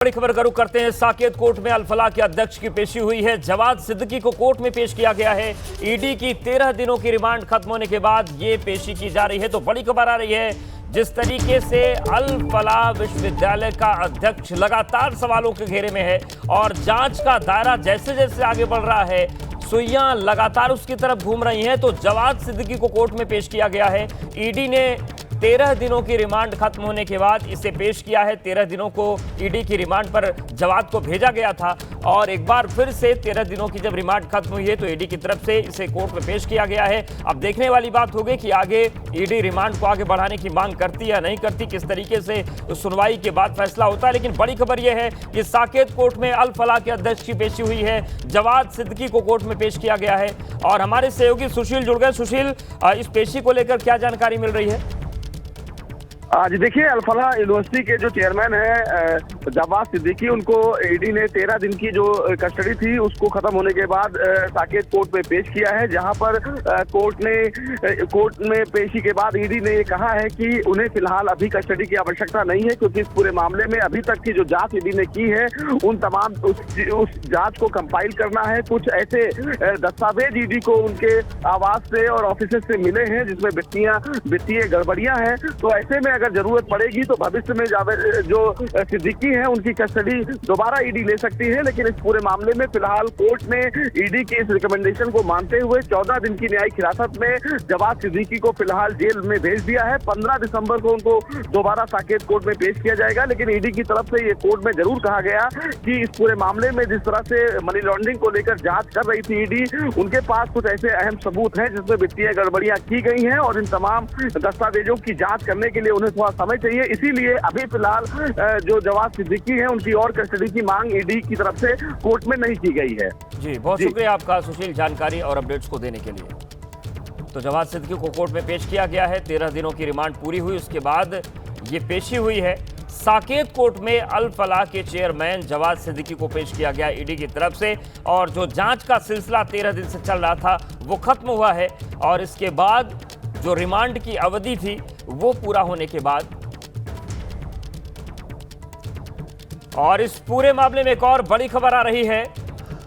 बड़ी खबर का रुख करते हैं। साकेत कोर्ट में अल-फलाह के अध्यक्ष की पेशी हुई है। जवाद सिद्दीकी को कोर्ट में पेश किया गया है। ईडी की 13 दिनों की रिमांड खत्म होने के बाद ये पेशी की जा रही है। तो बड़ी खबर आ रही है, जिस तरीके से अल-फलाह विश्वविद्यालय का अध्यक्ष लगातार सवालों के घेरे में है और जांच का दायरा जैसे जैसे आगे बढ़ रहा है, सुइयां लगातार उसकी तरफ घूम रही हैं। तो जवाद सिद्दीकी को कोर्ट में पेश किया गया है। ईडी ने 13 दिनों की रिमांड खत्म होने के बाद इसे पेश किया है। 13 दिनों को ईडी की रिमांड पर जवाद को भेजा गया था और एक बार फिर से 13 दिनों की जब रिमांड खत्म हुई है तो ईडी की तरफ से इसे कोर्ट में पेश किया गया है। अब देखने वाली बात होगी कि आगे ईडी रिमांड को आगे बढ़ाने की मांग करती है या नहीं करती, किस तरीके से सुनवाई के बाद फैसला होता है। लेकिन बड़ी खबर यह है कि साकेत कोर्ट में अल-फलाह के अध्यक्ष की पेशी हुई है। जवाद सिद्दीकी को कोर्ट में पेश किया गया है और हमारे सहयोगी सुशील जुड़ गए। सुशील, इस पेशी को लेकर क्या जानकारी मिल रही है? जी देखिए, अल-फलाह यूनिवर्सिटी के जो चेयरमैन है जवाद सिद्दीकी, उनको ईडी ने 13 दिन की जो कस्टडी थी उसको खत्म होने के बाद साकेत कोर्ट में पेश किया है, जहां पर कोर्ट में पेशी के बाद ईडी ने ये कहा है कि उन्हें फिलहाल अभी कस्टडी की आवश्यकता नहीं है, क्योंकि इस पूरे मामले में अभी तक की जो जांच ईडी ने की है उन तमाम उस जांच को कंपाइल करना है। कुछ ऐसे दस्तावेज ईडी को उनके आवास से और ऑफिस से मिले हैं जिसमें वित्तीय गड़बड़ियां हैं। तो ऐसे में अगर जरूरत पड़ेगी तो भविष्य में जो सिद्दीकी हैं उनकी कस्टडी दोबारा ईडी ले सकती है। लेकिन इस पूरे मामले में फिलहाल कोर्ट ने ईडी की इस रिकमेंडेशन को मानते हुए 14 दिन की न्यायिक हिरासत में जवाद सिद्दीकी को फिलहाल जेल में भेज दिया है। 15 दिसंबर को उनको दोबारा साकेत कोर्ट में पेश किया जाएगा। लेकिन ईडी की तरफ से ये कोर्ट में जरूर कहा गया कि इस पूरे मामले में जिस तरह से मनी लॉन्ड्रिंग को लेकर जांच कर रही थी ईडी, उनके पास कुछ ऐसे अहम सबूत हैं जिसमें वित्तीय गड़बड़ियां की गई हैं और इन तमाम दस्तावेजों की जांच करने के लिए उन्हें थोड़ा समय चाहिए। इसीलिए अभी फिलहाल जो जवाद सिद्दीकी है उनकी और कस्टडी की मांग ईडी की तरफ से कोर्ट में नहीं की गई है। जी, बहुत शुक्रिया आपका सुशील, जानकारी और अपडेट्स को देने के लिए। तो जवाद सिद्दीकी को कोर्ट में पेश किया गया है। 13 दिनों की रिमांड पूरी हुई, उसके बाद ये पेशी हुई है। साकेत कोर्ट में अल-फलाह के चेयरमैन जवाद सिद्दीकी को पेश किया गया ईडी की तरफ से और जो जांच का सिलसिला 13 दिन से चल रहा था वो खत्म हुआ है और इसके बाद जो रिमांड की अवधि थी वो पूरा होने के बाद और इस पूरे मामले में एक और बड़ी खबर आ रही है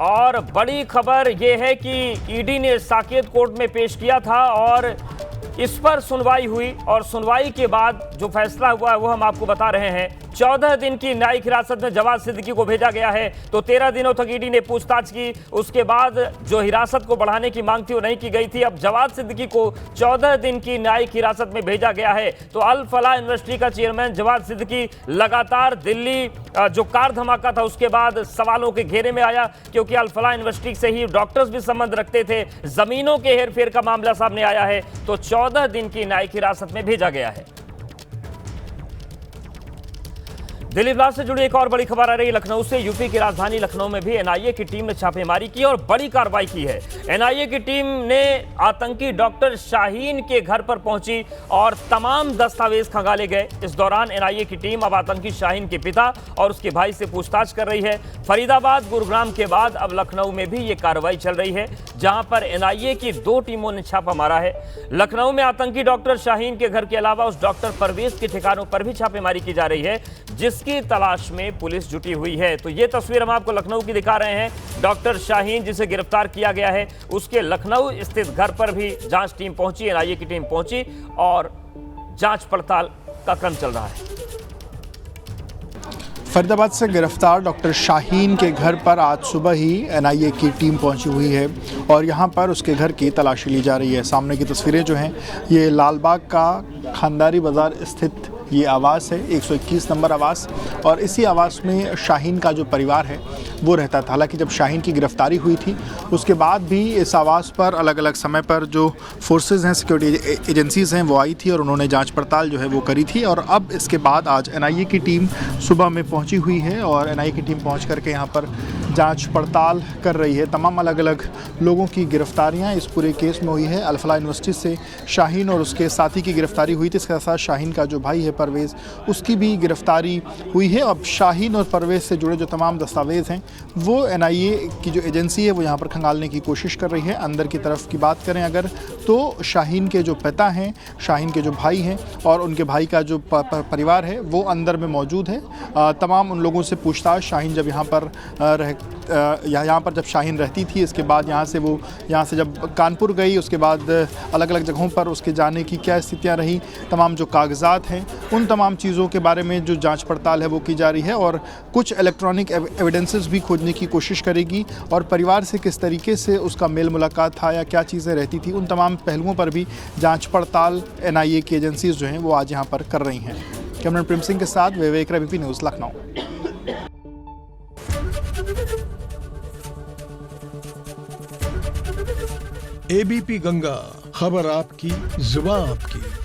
और बड़ी खबर यह है कि ईडी ने साकेत कोर्ट में पेश किया था और इस पर सुनवाई हुई और सुनवाई के बाद जो फैसला हुआ है वो हम आपको बता रहे हैं। 14 दिन की न्यायिक हिरासत में जवाद सिद्दीकी को भेजा गया है। तो 13 दिनों तक ईडी ने पूछताछ की, उसके बाद जो हिरासत को बढ़ाने की मांग थी वो नहीं की गई थी। अब जवाद सिद्दीकी को 14 दिन की न्यायिक हिरासत में भेजा गया है। तो अल-फलाह यूनिवर्सिटी का चेयरमैन जवाद सिद्दीकी लगातार दिल्ली जो कार धमाका था उसके बाद सवालों के घेरे में आया, क्योंकि अल-फलाह यूनिवर्सिटी से ही डॉक्टर्स भी संबंध रखते थे। जमीनों के हेरफेर का मामला सामने आया है, तो 14 दिन की न्यायिक हिरासत में भेजा गया है। दिल्ली ब्लास्ट से जुड़ी एक और बड़ी खबर आ रही है लखनऊ से। यूपी की राजधानी लखनऊ में भी एनआईए की टीम ने छापेमारी की और बड़ी कार्रवाई की है। एनआईए की टीम ने आतंकी डॉक्टर शाहीन के घर पर पहुंची और तमाम दस्तावेज खंगाले गए। इस दौरान एनआईए की टीम अब आतंकी शाहीन के पिता और उसके भाई से पूछताछ कर रही है। फरीदाबाद, गुरुग्राम के बाद अब लखनऊ में भी ये कार्रवाई चल रही है, जहां पर एनआईए की 2 टीमों ने छापा मारा है। लखनऊ में आतंकी डॉक्टर शाहीन के घर के अलावा उस डॉक्टर परवेज के ठिकानों पर भी छापेमारी की जा रही है, जिसकी तलाश में पुलिस जुटी हुई है। तो ये तस्वीर हम आपको लखनऊ की दिखा रहे हैं। डॉक्टर शाहीन जिसे गिरफ्तार किया गया है उसके लखनऊ स्थित घर पर भी जांच टीम पहुंची, एनआईए की टीम पहुंची और जांच पड़ताल का क्रम चल रहा है। फरीदाबाद से गिरफ्तार डॉक्टर शाहीन के घर पर आज सुबह ही एनआईए की टीम पहुंची हुई है और यहां पर उसके घर की तलाशी ली जा रही है। सामने की तस्वीरें जो हैं ये लालबाग का खानदारी बाज़ार स्थित ये आवास है, 121 नंबर आवास, और इसी आवास में शाहीन का जो परिवार है वो रहता था। हालांकि जब शाहीन की गिरफ्तारी हुई थी उसके बाद भी इस आवास पर अलग अलग समय पर जो फोर्सेस हैं, सिक्योरिटी एजेंसीज़ हैं, वो आई थी और उन्होंने जांच पड़ताल जो है वो करी थी। और अब इसके बाद आज एनआईए की टीम सुबह में पहुंची हुई है और एनआईए की टीम पहुंच करके यहाँ पर जांच पड़ताल कर रही है। तमाम अलग अलग लोगों की गिरफ्तारियां इस पूरे केस में हुई है। अल-फलाह यूनिवर्सिटी से शाहीन और उसके साथी की गिरफ्तारी हुई थी। इसके साथ शाहीन का जो भाई है परवेज़, उसकी भी गिरफ्तारी हुई है। अब शाहीन और परवेज़ से जुड़े जो तमाम दस्तावेज़ हैं वो NIA की जो एजेंसी है वो यहाँ पर खंगालने की कोशिश कर रही है। अंदर की तरफ की बात करें अगर, तो शाहीन के जो पिता हैं, शाहीन के जो भाई हैं और उनके भाई का जो परिवार है वो अंदर में मौजूद है। तमाम उन लोगों से पूछताछ, शाहीन जब यहाँ पर यहाँ पर जब शाहीन रहती थी, इसके बाद यहाँ से जब कानपुर गई, उसके बाद अलग अलग जगहों पर उसके जाने की क्या स्थितियाँ रही, तमाम जो कागजात हैं उन तमाम चीज़ों के बारे में जो जांच पड़ताल है वो की जा रही है और कुछ इलेक्ट्रॉनिक एविडेंसेस भी खोजने की कोशिश करेगी और परिवार से किस तरीके से उसका मेल मुलाकात था या क्या चीज़ें रहती थी, उन तमाम पहलुओं पर भी जांच पड़ताल NIA की एजेंसीज जो हैं वो आज यहाँ पर कर रही हैं। कैमरामैन प्रेम सिंह के साथ विवेक रवि, न्यूज़ लखनऊ। ABP गंगा, खबर आपकी, जुबान आपकी।